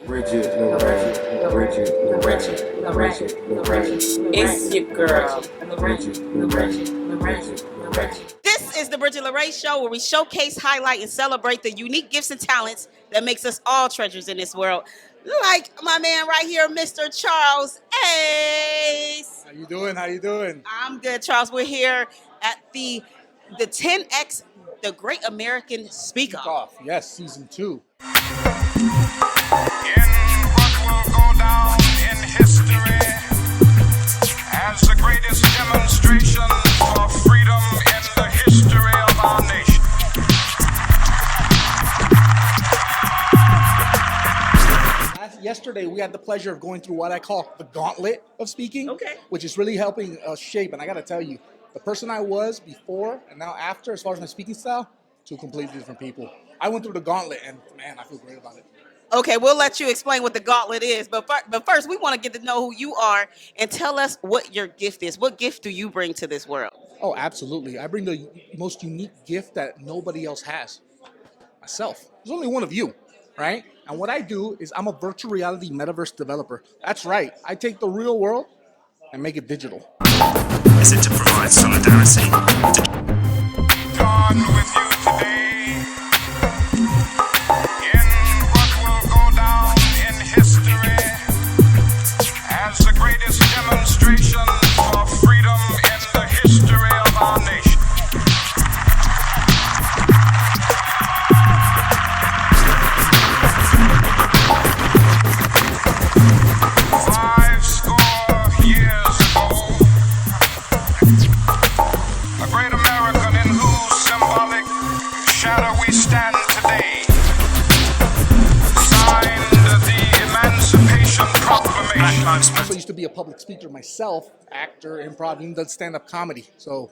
Bridgett LaRé, Bridgett LaRé. It's your girl. Bridgett LaRé. This is the Bridgett LaRé Show, where we showcase, highlight, and celebrate the unique gifts and talents that makes us all treasures in this world. Like my man right here, Mr. Charles Ace. How you doing? How you doing? I'm good, Charles. We're here at the 10X, the Great American Speakoff. Off. Yes, season 2. In what will go down in history as the greatest demonstration for freedom in the history of our nation. Yesterday, we had the pleasure of going through what I call the gauntlet of speaking, Okay. which is really helping us shape. And I got to tell you, the person I was before and now after, as far as my speaking style, two completely different people. I went through the gauntlet, and man, I feel great about it. Okay, we'll let you explain what the gauntlet is, but first, we want to get to know who you are and tell us what your gift is. What gift do you bring to this world? Oh, absolutely. I bring the most unique gift that nobody else has. Myself. There's only one of you, right? And what I do is I'm a virtual reality metaverse developer. That's right. I take the real world and make it digital. Is it to provide solidarity? Dawn with you today in what will go down in history as the greatest demonstration for freedom in the history of our nation. A great American in whose symbolic shadow we stand today signed the Emancipation Proclamation. I also used to be a public speaker myself, actor, improv, even done stand-up comedy. So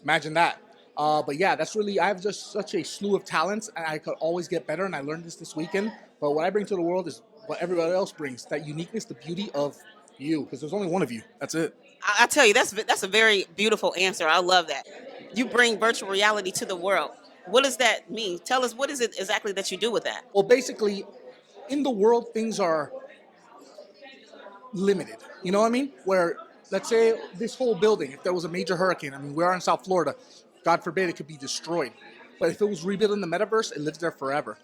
imagine that. But yeah, that's really, I have just such a slew of talents, and I could always get better, and I learned this weekend. But what I bring to the world is what everybody else brings, that uniqueness, the beauty of you, because there's only one of you. That's it. I tell you, that's a very beautiful answer. I love that. You bring virtual reality to the world. What does that mean? Tell us, what is it exactly that you do with that? Well, basically, in the world, things are limited. You know what I mean? Where, let's say, this whole building, if there was a major hurricane, I mean, we are in South Florida, God forbid it could be destroyed. But if it was rebuilt in the metaverse, it lives there forever.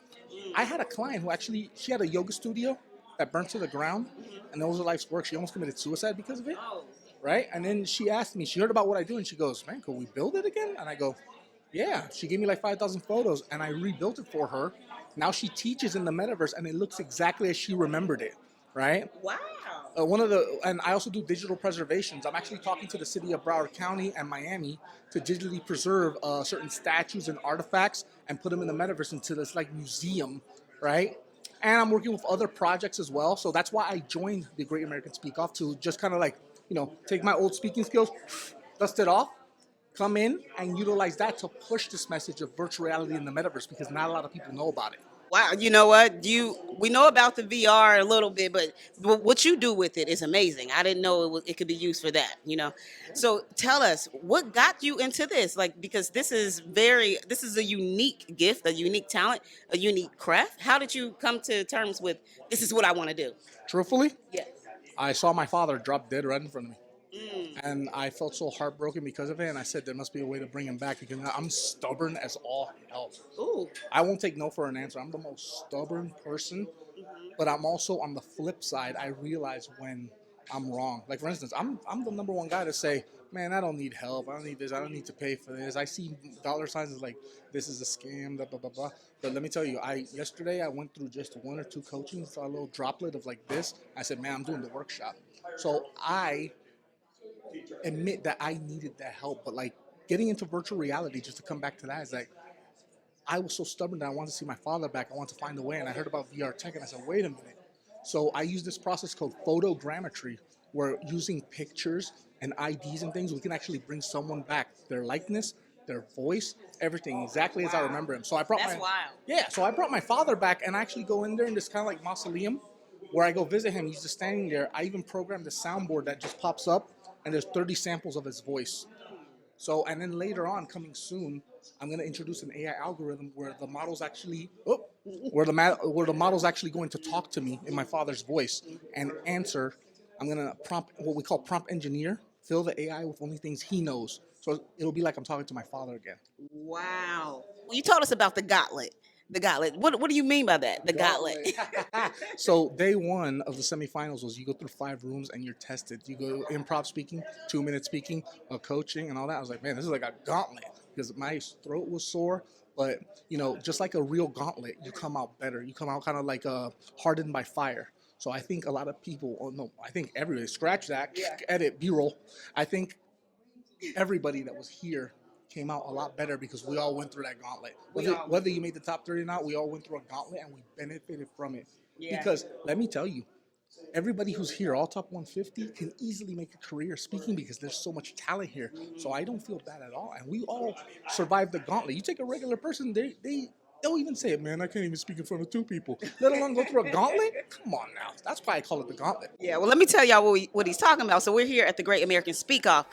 I had a client who actually, she had a yoga studio that burnt to the ground, and that was her life's work. She almost committed suicide because of it. Right? And then she asked me, she heard about what I do, and she goes, man, could we build it again? And I go, yeah. She gave me like 5,000 photos, and I rebuilt it for her. Now she teaches in the metaverse, and it looks exactly as she remembered it, right? Wow. And I also do digital preservations. I'm actually talking to the city of Broward County and Miami to digitally preserve certain statues and artifacts and put them in the metaverse into this like museum, right? And I'm working with other projects as well. So that's why I joined the Great American Speakoff, to just kind of like, you know, take my old speaking skills, dust it off, come in and utilize that to push this message of virtual reality in the metaverse, because not a lot of people know about it. Wow. You know what? We know about the VR a little bit, but what you do with it is amazing. I didn't know it could be used for that, you know? So tell us, what got you into this? Like, because this is a unique gift, a unique talent, a unique craft. How did you come to terms with, this is what I want to do? Truthfully, Yes. I saw my father drop dead right in front of me. And I felt so heartbroken because of it. And I said, there must be a way to bring him back, because I'm stubborn as all hell. Ooh. I won't take no for an answer. I'm the most stubborn person. But I'm also, on the flip side, I realize when I'm wrong. Like, for instance, I'm the number one guy to say, man, I don't need help. I don't need this. I don't need to pay for this. I see dollar signs as like, this is a scam, blah, blah, blah, blah. But let me tell you, yesterday I went through just 1 or 2 coachings, saw a little droplet of like this. I said, man, I'm doing the workshop. So I admit that I needed that help. But like, getting into virtual reality, just to come back to that, is like, I was so stubborn that I wanted to see my father back. I wanted to find a way. And I heard about VR tech, and I said, wait a minute. So I use this process called photogrammetry, where using pictures and IDs and things, we can actually bring someone back, their likeness, their voice, everything exactly as I remember him. So I brought So I brought my father back, and I actually go in there in this kind of like mausoleum where I go visit him. He's just standing there. I even programmed the soundboard that just pops up, and there's 30 samples of his voice. So, and then later on, coming soon, I'm going to introduce an AI algorithm where the model's actually where the model's actually going to talk to me in my father's voice and answer. I'm going to prompt what we call prompt engineer, fill the AI with only things he knows. So it'll be like I'm talking to my father again. Wow. You told us about the gauntlet. The gauntlet. What do you mean by that? The gauntlet. So day one of the semifinals was you go through 5 rooms and you're tested. You go improv speaking, 2-minute speaking, coaching, and all that. I was like, man, this is like a gauntlet because my throat was sore. But just like a real gauntlet, you come out better. You come out kind of like hardened by fire. So I think a lot of people, I think everybody, scratch that, edit, B-roll. I think everybody that was here came out a lot better because we all went through that gauntlet. Whether you made the top 30 or not, we all went through a gauntlet and we benefited from it. Yeah. Because let me tell you, everybody who's here, all top 150, can easily make a career speaking because there's so much talent here. So I don't feel bad at all. And we all survived the gauntlet. You take a regular person, they'll even say, man, I can't even speak in front of 2 people, let alone go through a gauntlet. Come on now. That's why I call it the gauntlet. Yeah, well, let me tell y'all what he's talking about. So we're here at the Great American Speakoff.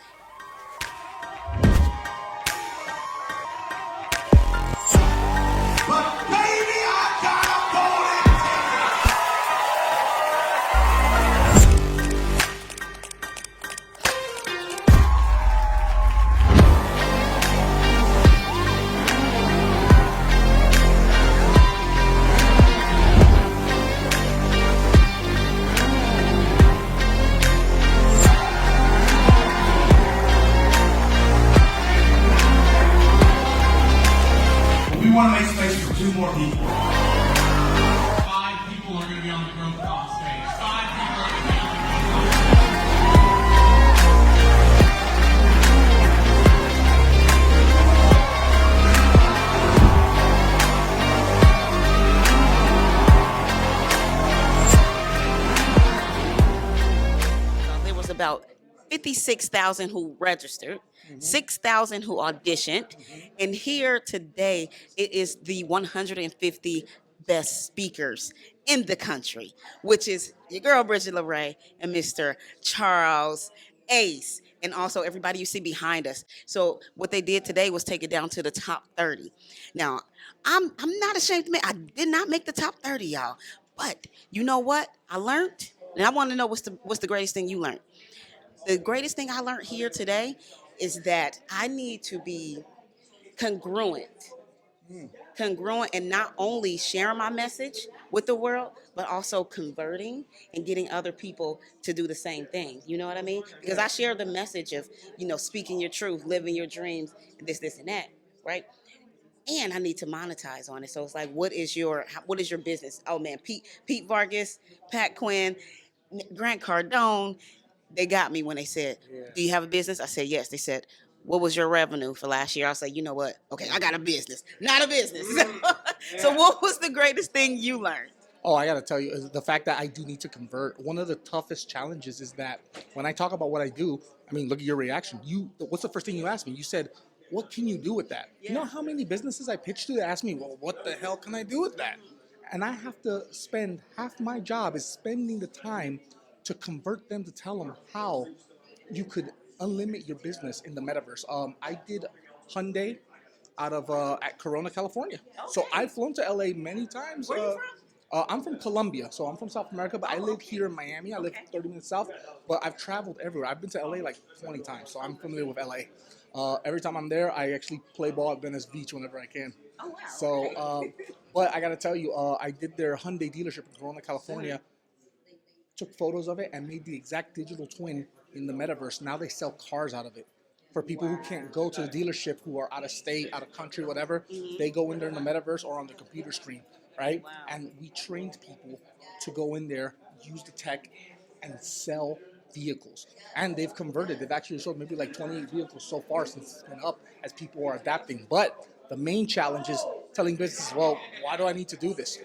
We want to make space for 2 more people. 5 people are going to be on the growth off stage. 5 people are going to be on the growth off. There was about 56,000 who registered. 6,000 who auditioned, and here today it is the 150 best speakers in the country, which is your girl Bridgett LaRé and Mr. Charles Ace, and also everybody you see behind us. So what they did today was take it down to the top 30. Now, I'm not ashamed to admit I did not make the top 30, y'all. But you know what I learned, and I want to know what's the greatest thing you learned. The greatest thing I learned here today is that I need to be congruent and not only sharing my message with the world, but also converting and getting other people to do the same thing. You know what I mean? Because I share the message of, speaking your truth, living your dreams, this, and that, right? And I need to monetize on it. So it's like, what is your business? Oh man, Pete Vargus, Pat Quinn, Grant Cardone, they got me when they said, do you have a business? I said, yes. They said, what was your revenue for last year? I said, you know what? Okay, I got a business, not a business. So what was the greatest thing you learned? Oh, I got to tell you, the fact that I do need to convert, one of the toughest challenges is that when I talk about what I do, I mean, look at your reaction. What's the first thing you asked me? You said, what can you do with that? Yeah. You know how many businesses I pitched to that asked me, well, what the hell can I do with that? And I have to spend half my job is spending the time to convert them, to tell them how you could unlimit your business in the metaverse. I did Hyundai out of at Corona, California. Okay. So I've flown to LA many times. Where are you from? I'm from Colombia, so I'm from South America, but I live here in Miami. I live 30 minutes south, but I've traveled everywhere. I've been to LA like 20 times, so I'm familiar with LA. Every time I'm there, I actually play ball at Venice Beach whenever I can. Oh, wow. So, but I got to tell you, I did their Hyundai dealership in Corona, California. Took photos of it and made the exact digital twin in the metaverse. Now they sell cars out of it. For people who can't go to the dealership, who are out of state, out of country, whatever, they go in there in the metaverse or on the computer screen, right? Wow. And we trained people to go in there, use the tech, and sell vehicles. And they've converted. They've actually sold maybe like 28 vehicles so far since it's been up as people are adapting. But the main challenge is telling businesses, well, why do I need to do this?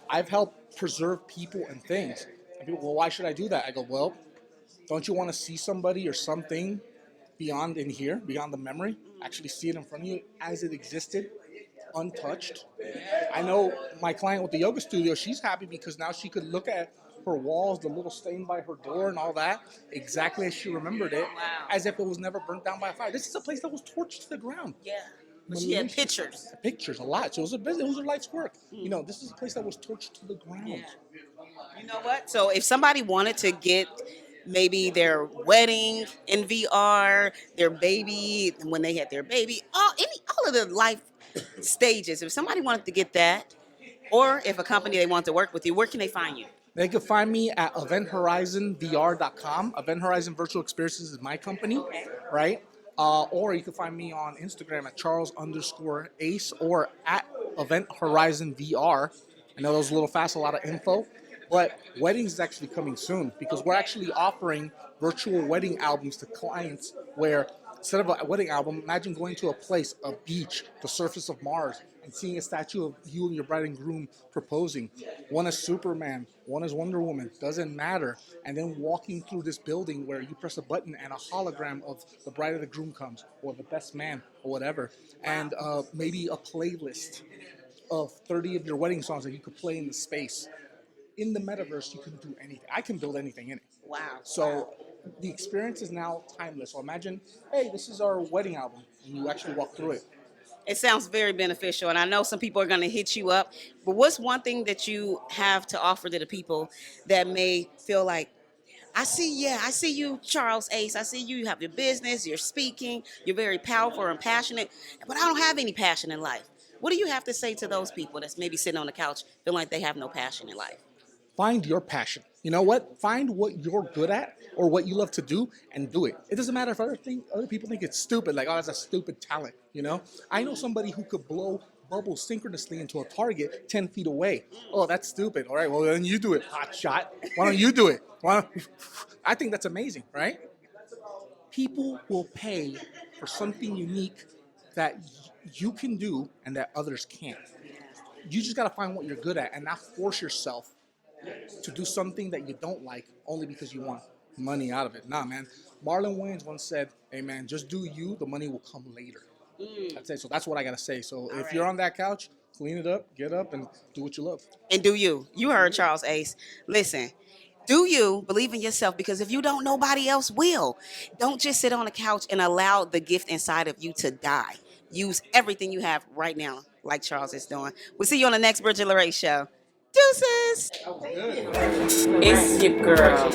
I've helped preserve people and things. And people, well, why should I do that? I go, well, don't you want to see somebody or something beyond in here, beyond the memory? Actually see it in front of you as it existed, untouched. I know my client with the yoga studio, she's happy because now she could look at her walls, the little stain by her door and all that, exactly as she remembered it, as if it was never burnt down by a fire. This is a place that was torched to the ground. Yeah. But she had pictures. Pictures, a lot. So it was a business. It was her life's work. You know, this is a place that was torched to the ground. Yeah. You know what? So if somebody wanted to get maybe their wedding in VR, their baby when they had their baby, all of the life stages. If somebody wanted to get that, or if a company they want to work with you, where can they find you? They can find me at eventhorizonvr.com. Event Horizon Virtual Experiences is my company, right? Or you can find me on Instagram at Charles_Ace or at Event Horizon VR. I know that was a little fast, a lot of info, but weddings is actually coming soon because we're actually offering virtual wedding albums to clients where instead of a wedding album, imagine going to a place, a beach, the surface of Mars, and seeing a statue of you and your bride and groom proposing. One is Superman, one is Wonder Woman, doesn't matter. And then walking through this building where you press a button and a hologram of the bride or the groom comes, or the best man, or whatever. And maybe a playlist of 30 of your wedding songs that you could play in the space. In the metaverse, you can do anything. I can build anything in it. Wow. So the experience is now timeless. So imagine, hey, this is our wedding album, and you actually walk through it. It sounds very beneficial, and I know some people are going to hit you up. But what's one thing that you have to offer to the people that may feel like, I see you, Charles Ace. I see you. You have your business. You're speaking. You're very powerful and passionate. But I don't have any passion in life. What do you have to say to those people that's maybe sitting on the couch feeling like they have no passion in life? Find your passion. You know what? Find what you're good at or what you love to do and do it. It doesn't matter if other people think it's stupid, like, oh, that's a stupid talent, you know? I know somebody who could blow bubbles synchronously into a target 10 feet away. Oh, that's stupid. All right, well, then you do it, hot shot. Why don't you do it? I think that's amazing, right? People will pay for something unique that you can do and that others can't. You just got to find what you're good at and not force yourself to do something that you don't like only because you want money out of it. Nah, man. Marlon Wayans once said, hey, man, just do you. The money will come later. That's it. So that's what I got to say. So if you're on that couch, clean it up, get up, and do what you love. And do you. You heard Charles Ace. Listen, do you believe in yourself? Because if you don't, nobody else will. Don't just sit on the couch and allow the gift inside of you to die. Use everything you have right now, like Charles is doing. We'll see you on the next Bridgett LaRé show. Deuces. It's your girl.